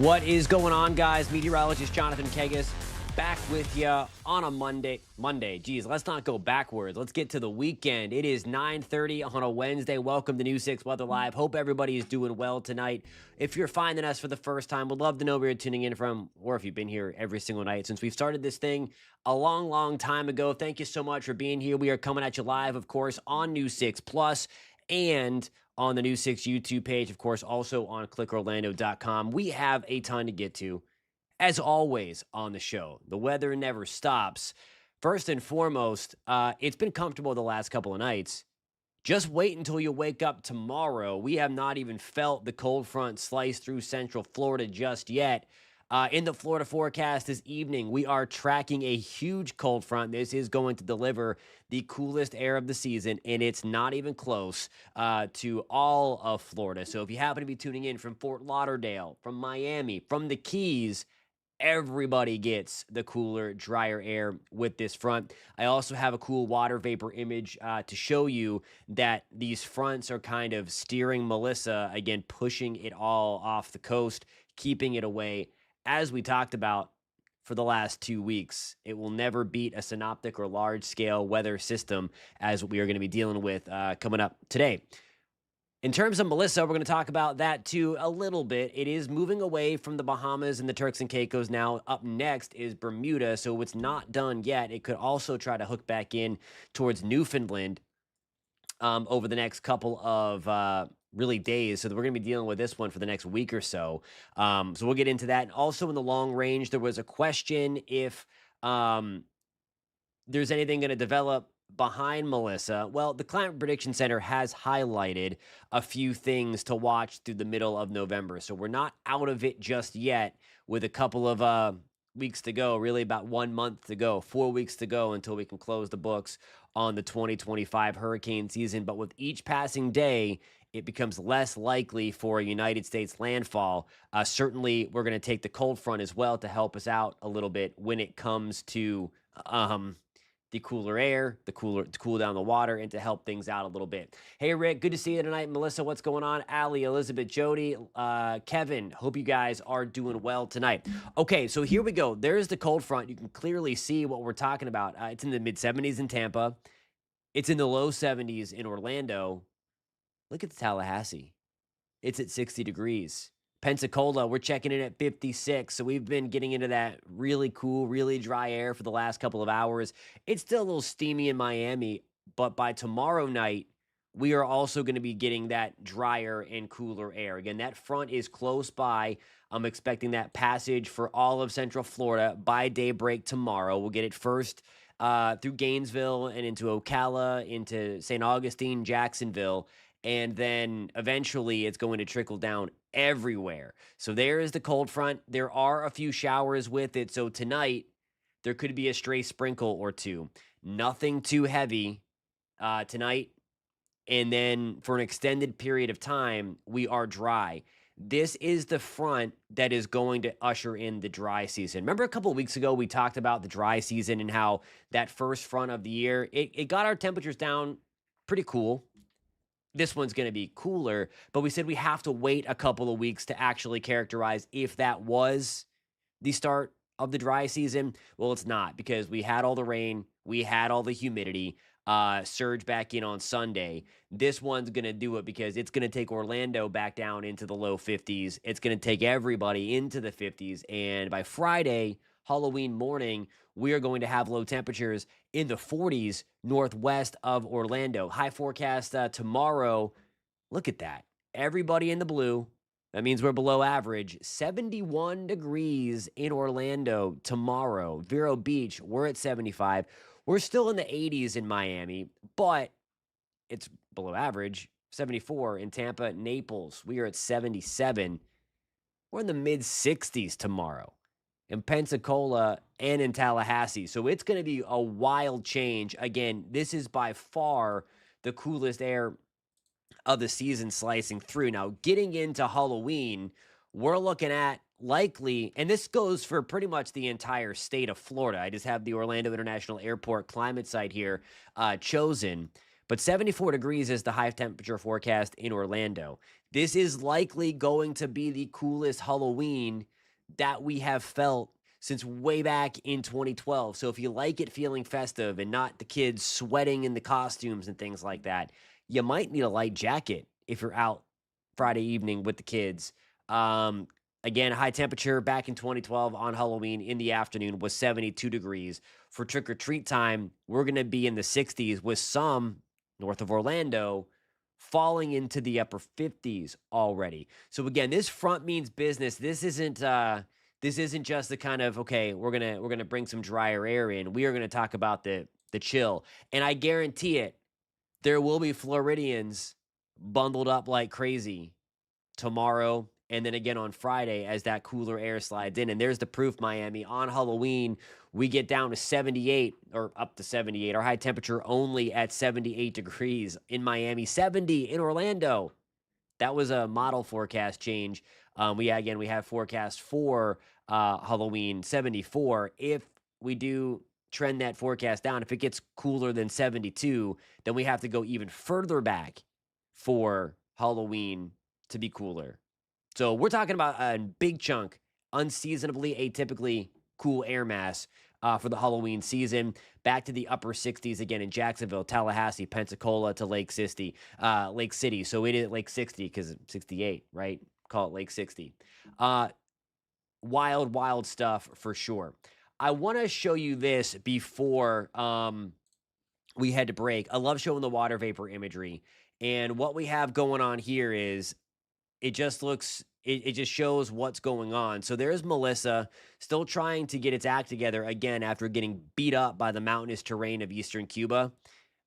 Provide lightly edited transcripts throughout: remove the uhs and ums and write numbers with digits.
What is going on, guys? Meteorologist Jonathan Kegges back with you on a Monday. Geez, let's not go backwards. Let's get to the weekend. It is 9:30 on a Wednesday. Welcome to News 6 Weather Live. Hope everybody is doing well tonight. If you're finding us for the first time, we'd love to know where you're tuning in from, or if you've been here every single night since we've started this thing a long time ago. Thank you so much for being here. We are coming at you live, of course, on News 6 Plus and on the News 6 YouTube page, of course, also on clickorlando.com. We have a ton to get to, as always, on the show. The weather never stops. First and foremost, it's been comfortable the last couple of nights. Just wait until you wake up tomorrow. We have not even felt the cold front slice through central Florida just yet. In the Florida forecast this evening, we are tracking a huge cold front. This is going to deliver the coolest air of the season, and it's not even close to all of Florida. So if you happen to be tuning in from Fort Lauderdale, from Miami, from the Keys, everybody gets the cooler, drier air with this front. I also have a cool water vapor image to show you that these fronts are kind of steering Melissa, again, pushing it all off the coast, keeping it away. As we talked about for the last 2 weeks, it will never beat a synoptic or large-scale weather system as we are going to be dealing with coming up today. In terms of Melissa, we're going to talk about that too a little bit. It is moving away from the Bahamas and the Turks and Caicos now. Up next is Bermuda, so it's not done yet. It could also try to hook back in towards Newfoundland over the next couple of really days. So we're going to be dealing with this one for the next week or so. So we'll get into that. And also in the long range, there was a question if there's anything going to develop behind Melissa. Well, the Climate Prediction Center has highlighted a few things to watch through the middle of November. So we're not out of it just yet with a couple of weeks to go, really about 1 month to go, 4 weeks to go until we can close the books on the 2025 hurricane season. But with each passing day, it becomes less likely for a United States landfall. Certainly, we're going to take the cold front as well to help us out a little bit when it comes to the cooler air, to cool down the water, and to help things out a little bit. Hey, Rick, good to see you tonight. Melissa, what's going on? Allie, Elizabeth, Jody, Kevin, hope you guys are doing well tonight. Okay, so here we go. There's the cold front. You can clearly see what we're talking about. It's in the mid-70s in Tampa. It's in the low 70s in Orlando. Look at the Tallahassee. It's at 60 degrees. Pensacola, we're checking in at 56. So we've been getting into that really cool, really dry air for the last couple of hours. It's still a little steamy in Miami, but by tomorrow night, we are also going to be getting that drier and cooler air. Again, that front is close by. I'm expecting that passage for all of Central Florida by daybreak tomorrow. We'll get it first through Gainesville and into Ocala, into St. Augustine, Jacksonville. And then eventually it's going to trickle down everywhere. So there is the cold front. There are a few showers with it. So tonight, there could be a stray sprinkle or two. Nothing too heavy tonight. And then for an extended period of time, we are dry. This is the front that is going to usher in the dry season. Remember a couple of weeks ago, we talked about the dry season and how that first front of the year, it got our temperatures down pretty cool. This one's going to be cooler, but we said we have to wait a couple of weeks to actually characterize if that was the start of the dry season. Well, it's not, because we had all the rain, we had all the humidity, surge back in on Sunday. This one's going to do it because it's going to take Orlando back down into the low 50s. It's going to take everybody into the 50s. And by Friday, Halloween morning, we are going to have low temperatures in the 40s northwest of Orlando. High forecast tomorrow. Look at that. Everybody in the blue. That means we're below average. 71 degrees in Orlando tomorrow. Vero Beach, we're at 75. We're still in the 80s in Miami, but it's below average. 74 in Tampa, Naples. We are at 77. We're in the mid-60s tomorrow in Pensacola and in Tallahassee. So it's going to be a wild change. Again, this is by far the coolest air of the season slicing through. Now, getting into Halloween, we're looking at likely, and this goes for pretty much the entire state of Florida. I just have the Orlando International Airport climate site here chosen. But 74 degrees is the high temperature forecast in Orlando. This is likely going to be the coolest Halloween that we have felt since way back in 2012. So if you like it feeling festive and not the kids sweating in the costumes and things like that, you might need a light jacket if you're out Friday evening with the kids. Again, high temperature back in 2012 on Halloween in the afternoon was 72 degrees. For trick or treat time, we're going to be in the 60s with some north of Orlando falling into the upper 50s already. So again, this front means business. This isn't just the kind of, okay, we're going to bring some drier air in. We are going to talk about the chill. And I guarantee it, there will be Floridians bundled up like crazy tomorrow and then again on Friday as that cooler air slides in. And there's the proof, Miami. On Halloween, we get down to 78 or up to 78. Our high temperature only at 78 degrees in Miami, 70 in Orlando. That was a model forecast change. We have forecast for Halloween 74. If we do trend that forecast down, if it gets cooler than 72, then we have to go even further back for Halloween to be cooler. So we're talking about a big chunk, unseasonably, atypically cool air mass for the Halloween season. Back to the upper 60s again in Jacksonville, Tallahassee, Pensacola to Lake City. So it is Lake 60 because it's 68, right? Call it Lake 60. Wild stuff for sure. I want to show you this before we head to break. I love showing the water vapor imagery. And what we have going on here is it just shows what's going on. So there's Melissa still trying to get its act together again after getting beat up by the mountainous terrain of eastern Cuba.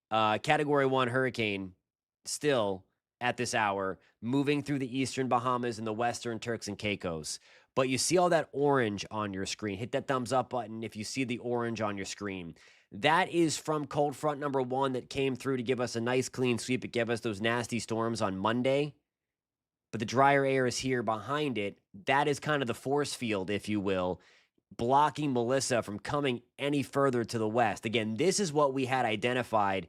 Category 1 hurricane still at this hour moving through the eastern Bahamas and the western Turks and Caicos. But you see all that orange on your screen. Hit that thumbs up button if you see the orange on your screen. That is from cold front number 1 that came through to give us a nice clean sweep. It gave us those nasty storms on Monday. But the drier air is here behind it. That is kind of the force field, if you will, blocking Melissa from coming any further to the west. Again, this is what we had identified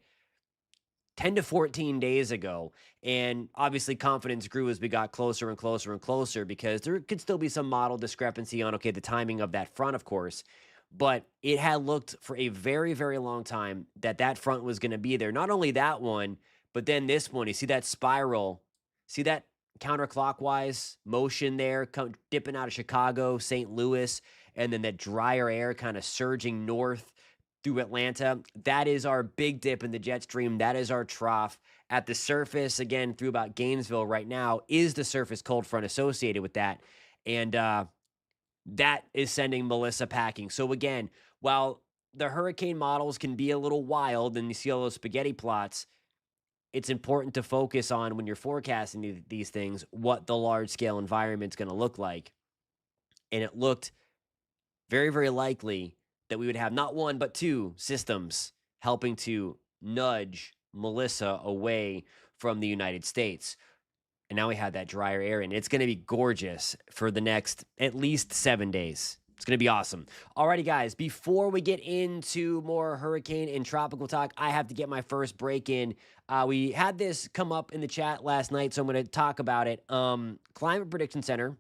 10 to 14 days ago. And obviously confidence grew as we got closer and closer and closer because there could still be some model discrepancy on, okay, the timing of that front, of course. But it had looked for a very, very long time that front was going to be there. Not only that one, but then this one. You see that spiral? See that counterclockwise motion there, dipping out of Chicago, St. Louis, and then that drier air kind of surging north through Atlanta. That is our big dip in the jet stream. That is our trough. At the surface, again, through about Gainesville right now, is the surface cold front associated with that. And that is sending Melissa packing. So again, while the hurricane models can be a little wild and you see all those spaghetti plots, it's important to focus on when you're forecasting these things, what the large scale environment's going to look like. And it looked very, very likely that we would have not one, but two systems helping to nudge Melissa away from the United States. And now we have that drier air, and it's going to be gorgeous for the next at least 7 days. It's going to be awesome. Alrighty, guys, before we get into more hurricane and tropical talk, I have to get my first break in. We had this come up in the chat last night, so I'm going to talk about it. Climate Prediction Center,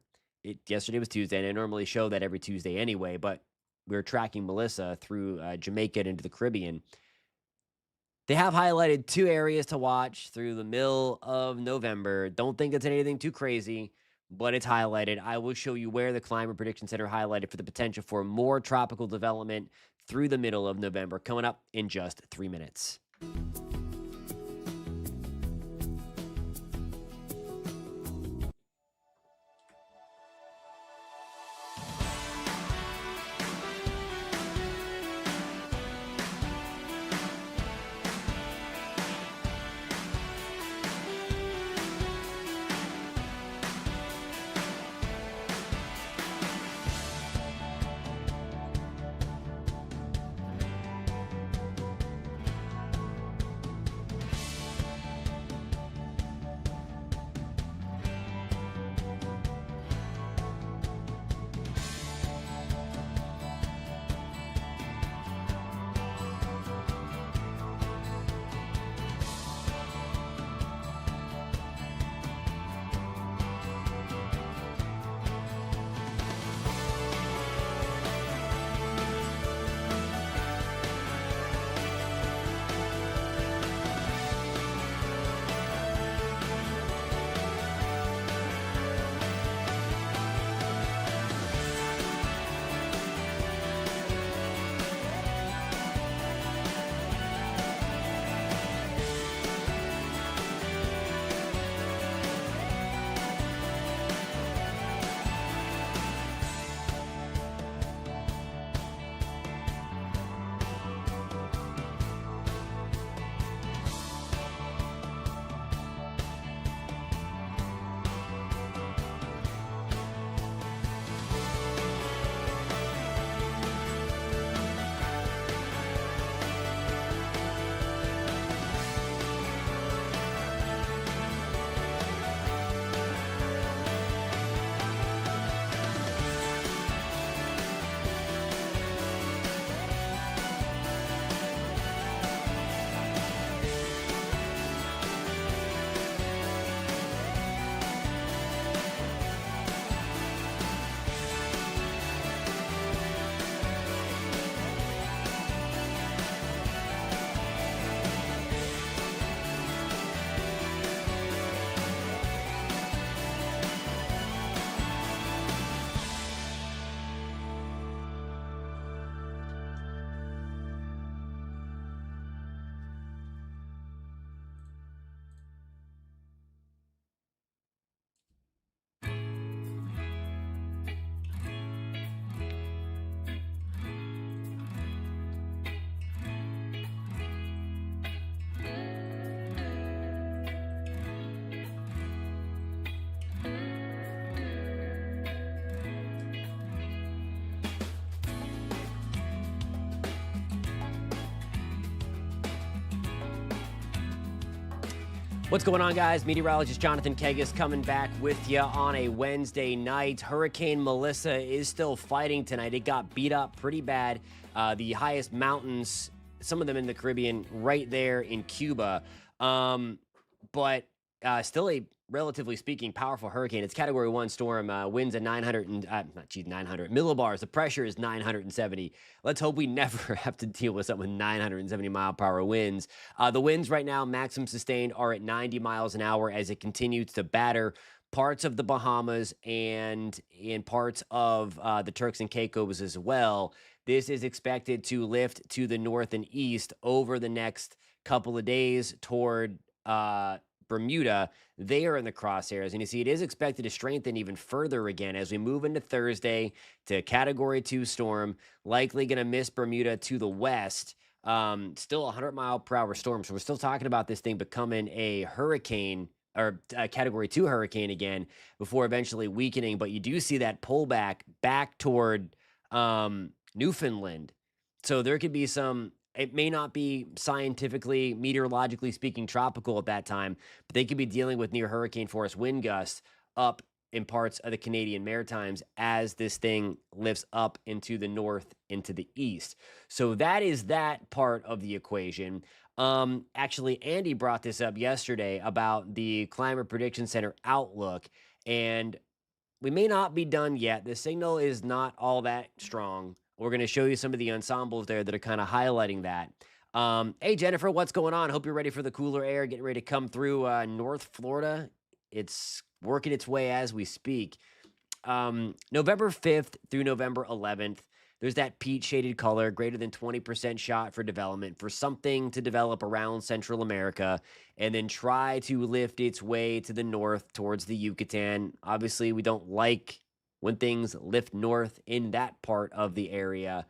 yesterday was Tuesday, and I normally show that every Tuesday anyway, but we were tracking Melissa through Jamaica and into the Caribbean. They have highlighted 2 areas to watch through the middle of November. Don't think it's anything too crazy, but it's highlighted. I will show you where the Climate Prediction Center highlighted for the potential for more tropical development through the middle of November, coming up in just 3 minutes. What's going on, guys? Meteorologist Jonathan Kegges coming back with you on a Wednesday night. Hurricane Melissa is still fighting tonight. It got beat up pretty bad. The highest mountains, some of them in the Caribbean, right there in Cuba. But still a relatively speaking powerful hurricane. It's Category 1 storm. Winds at 900 millibars. The pressure is 970. Let's hope we never have to deal with something with 970 mile per hour winds. The winds right now, maximum sustained, are at 90 miles an hour as it continues to batter parts of the Bahamas and in parts of the Turks and Caicos as well. This is expected to lift to the north and east over the next couple of days toward Bermuda. They are in the crosshairs, and you see it is expected to strengthen even further again as we move into Thursday to Category 2 storm, likely going to miss Bermuda to the west. Still a 100 mile per hour storm, so we're still talking about this thing becoming a hurricane or a Category 2 hurricane again before eventually weakening. But you do see that pullback back toward Newfoundland, so there could be some. It may not be scientifically, meteorologically speaking, tropical at that time, but they could be dealing with near hurricane force wind gusts up in parts of the Canadian Maritimes as this thing lifts up into the north, into the east. So that is that part of the equation. Actually, Andy brought this up yesterday about the Climate Prediction Center outlook, and we may not be done yet. The signal is not all that strong. We're going to show you some of the ensembles there that are kind of highlighting that. Hey, Jennifer, what's going on? Hope you're ready for the cooler air, getting ready to come through North Florida. It's working its way as we speak. November 5th through November 11th, there's that peach shaded color, greater than 20% shot for development, for something to develop around Central America and then try to lift its way to the north towards the Yucatan. Obviously, we don't like when things lift north in that part of the area.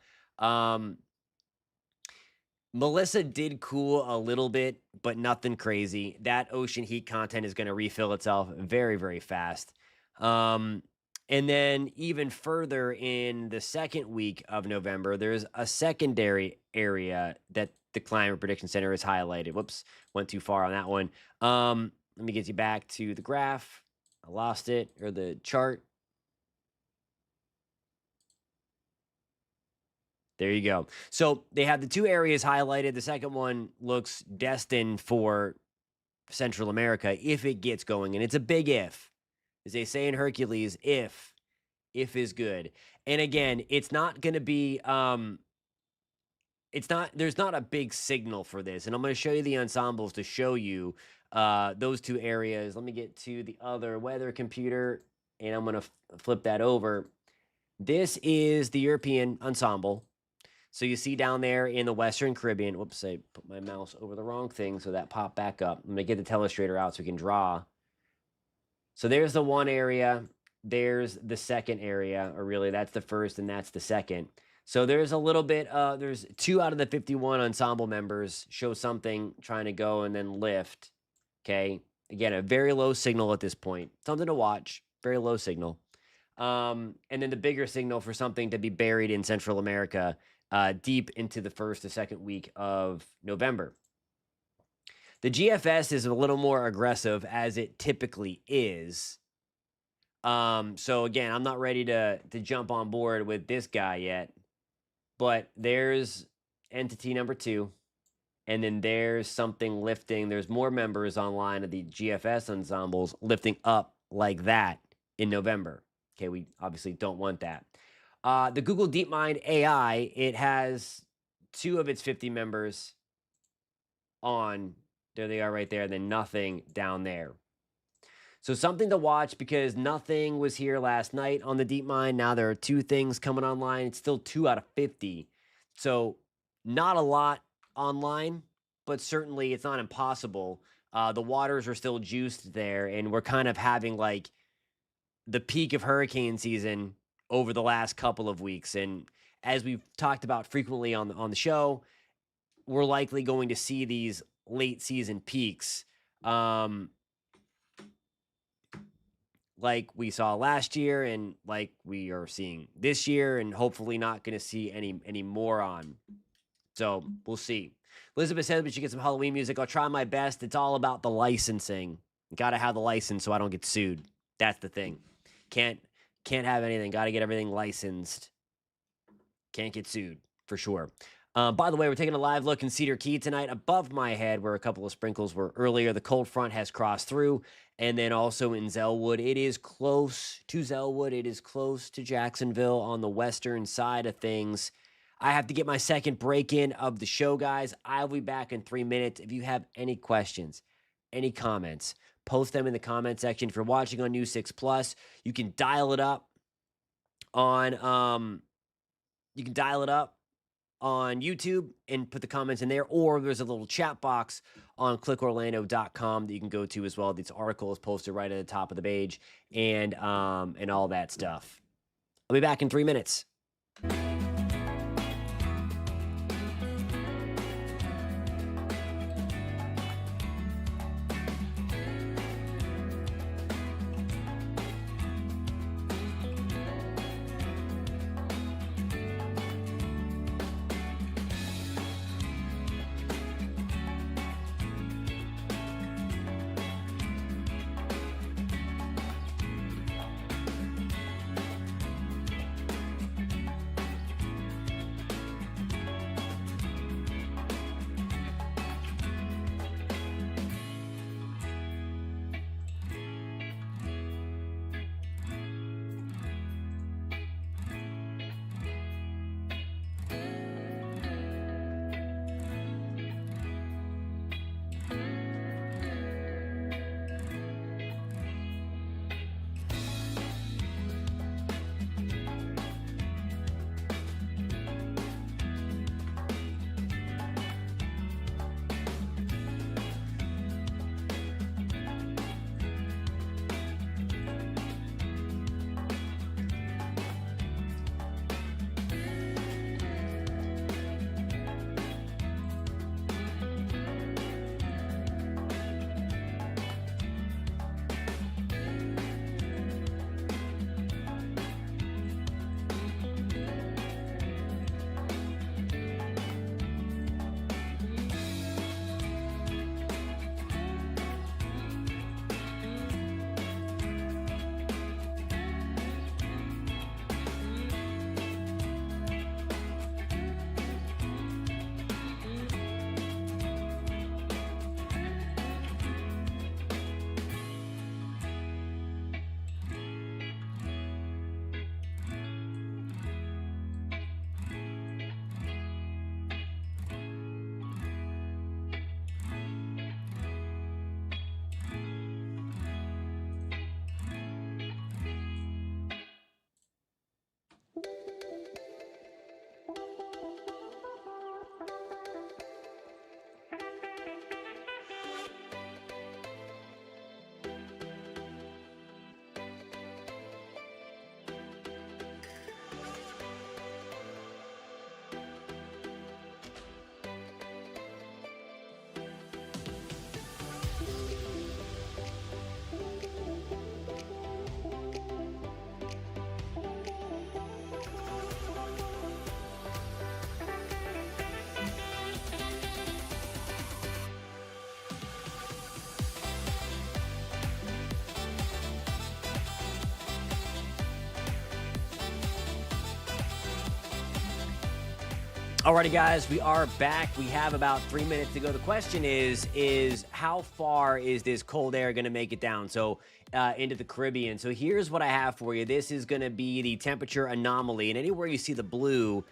Melissa did cool a little bit, but nothing crazy. That ocean heat content is going to refill itself very, very fast. And then even further in the second week of November, there's a secondary area that the Climate Prediction Center has highlighted. Whoops, went too far on that one. Let me get you back to the graph. I lost it, or the chart. There you go. So they have the two areas highlighted. The second one looks destined for Central America if it gets going. And it's a big if. As they say in Hercules, if is good. And again, it's not going to be, there's not a big signal for this. And I'm going to show you the ensembles to show you those two areas. Let me get to the other weather computer, and I'm going to flip that over. This is the European ensemble. So you see down there in the Western Caribbean, whoops, I put my mouse over the wrong thing, so that popped back up. I'm going to get the telestrator out so we can draw. So there's the one area. There's the second area, or really that's the first and that's the second. So there's a little bit, there's 2 out of the 51 ensemble members show something trying to go and then lift. Okay. Again, a very low signal at this point. Something to watch. Very low signal. And then the bigger signal for something to be buried in Central America deep into the first or second week of November. The GFS is a little more aggressive, as it typically is. So again, I'm not ready to jump on board with this guy yet, but there's entity number 2, and then there's something lifting. There's more members online of the GFS ensembles lifting up like that in November. Okay, we obviously don't want that. The Google DeepMind AI, it has 2 of its 50 members on. There they are right there, and then nothing down there. So something to watch, because nothing was here last night on the DeepMind. Now there are 2 things coming online. It's still 2 out of 50. So not a lot online, but certainly it's not impossible. The waters are still juiced there, and we're kind of having like the peak of hurricane season over the last couple of weeks. And as we've talked about frequently on the show, we're likely going to see these late season peaks like we saw last year and like we are seeing this year, and hopefully not going to see any more on. So we'll see. Elizabeth says we should get some Halloween music. I'll try my best. It's all about the licensing. Gotta have the license so I don't get sued. That's the thing. Can't have anything. Gotta get everything licensed. Can't get sued for sure. By the way, we're taking a live look in Cedar Key tonight. Above my head, where a couple of sprinkles were earlier, the cold front has crossed through. And then also in Zellwood, it is close to Zellwood. It is close to Jacksonville on the western side of things. I have to get my second break in of the show, guys. I'll be back in 3 minutes. If you have any questions, any comments, post them in the comment section. If you're watching on News 6 Plus, you can dial it up on YouTube and put the comments in there, or there's a little chat box on clickorlando.com that you can go to as well. This article is posted right at the top of the page and all that stuff. I'll be back in 3 minutes. Alrighty, guys, we are back. We have about 3 minutes to go. The question is how far is this cold air going to make it down? So into the Caribbean. So here's what I have for you. This is going to be the temperature anomaly. And anywhere you see the blue,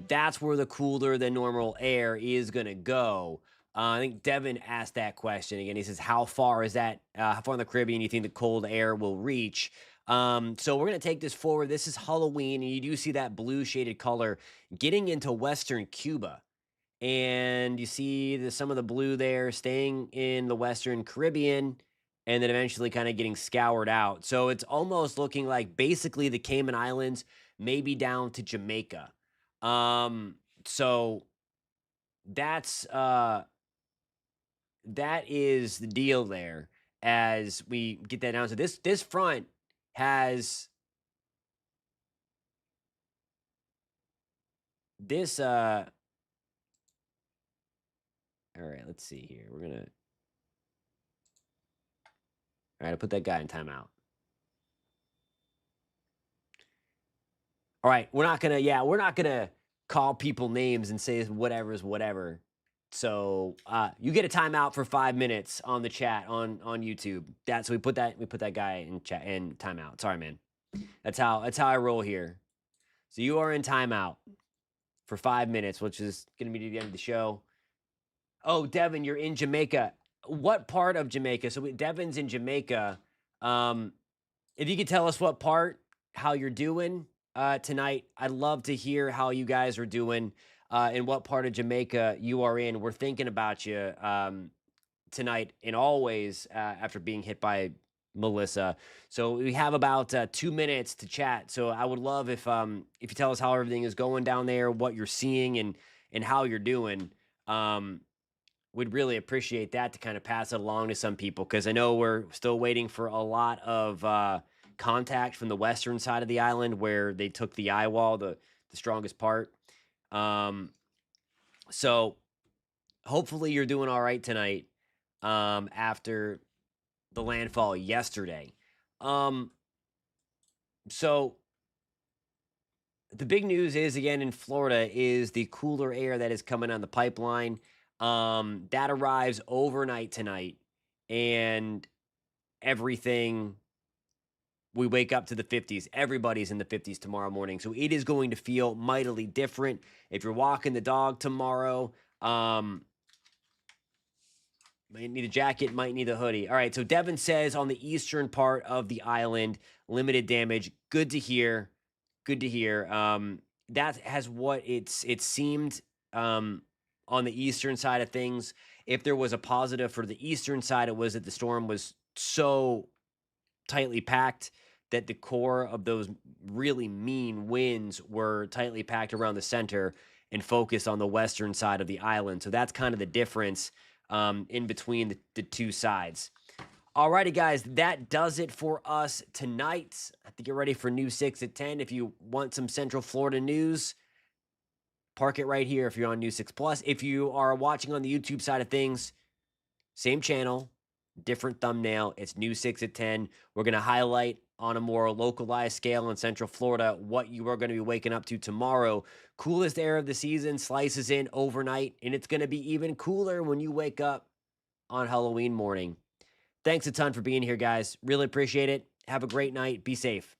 that's where the cooler than normal air is going to go. I think Devin asked that question again. He says, how far is that? How far in the Caribbean do you think the cold air will reach? So we're going to take this forward. This is Halloween, and you do see that blue shaded color getting into Western Cuba. And you see some of the blue there staying in the Western Caribbean and then eventually kind of getting scoured out. So it's almost looking like basically the Cayman Islands, maybe down to Jamaica. So that's that is the deal there as we get that down. So this front has this All right, let's see here. We're gonna. All right, I put that guy in timeout. All right, we're not gonna. Yeah, we're not gonna call people names and say whatever is whatever. So you get a timeout for 5 minutes on the chat on YouTube. That's we put that guy in chat in timeout. Sorry, man. That's how I roll here. So you are in timeout for 5 minutes, which is going to be the end of the show. Oh, Devin, you're in Jamaica. What part of Jamaica? So Devin's in Jamaica. If you could tell us what part, how you're doing tonight, I'd love to hear how you guys are doing and what part of Jamaica you are in. We're thinking about you tonight and always after being hit by Melissa. So we have about 2 minutes to chat. So I would love if you tell us how everything is going down there, what you're seeing, and how you're doing. We'd really appreciate that to kind of pass it along to some people because I know we're still waiting for a lot of contact from the western side of the island where they took the eye wall, the strongest part. So hopefully you're doing all right tonight after the landfall yesterday. So the big news is, again, in Florida is the cooler air that is coming on the pipeline. That arrives overnight tonight, and everything, we wake up to the 50s. Everybody's in the 50s tomorrow morning. So it is going to feel mightily different. If you're walking the dog tomorrow, might need a jacket, might need a hoodie. All right, so Devin says on the eastern part of the island, limited damage. Good to hear. Good to hear. That has what it seemed on the eastern side of things. If there was a positive for the eastern side, it was that the storm was so tightly packed that the core of those really mean winds were tightly packed around the center and focused on the western side of the island. So that's kind of the difference in between the two sides. Alrighty, guys, that does it for us tonight. I have to get ready for News 6 at 10. If you want some Central Florida news, park it right here if you're on News 6 Plus. If you are watching on the YouTube side of things, same channel, different thumbnail. It's News 6 at 10. We're going to highlight on a more localized scale in Central Florida what you are going to be waking up to tomorrow. Coolest air of the season slices in overnight, and it's going to be even cooler when you wake up on Halloween morning. Thanks a ton for being here, guys. Really appreciate it. Have a great night. Be safe.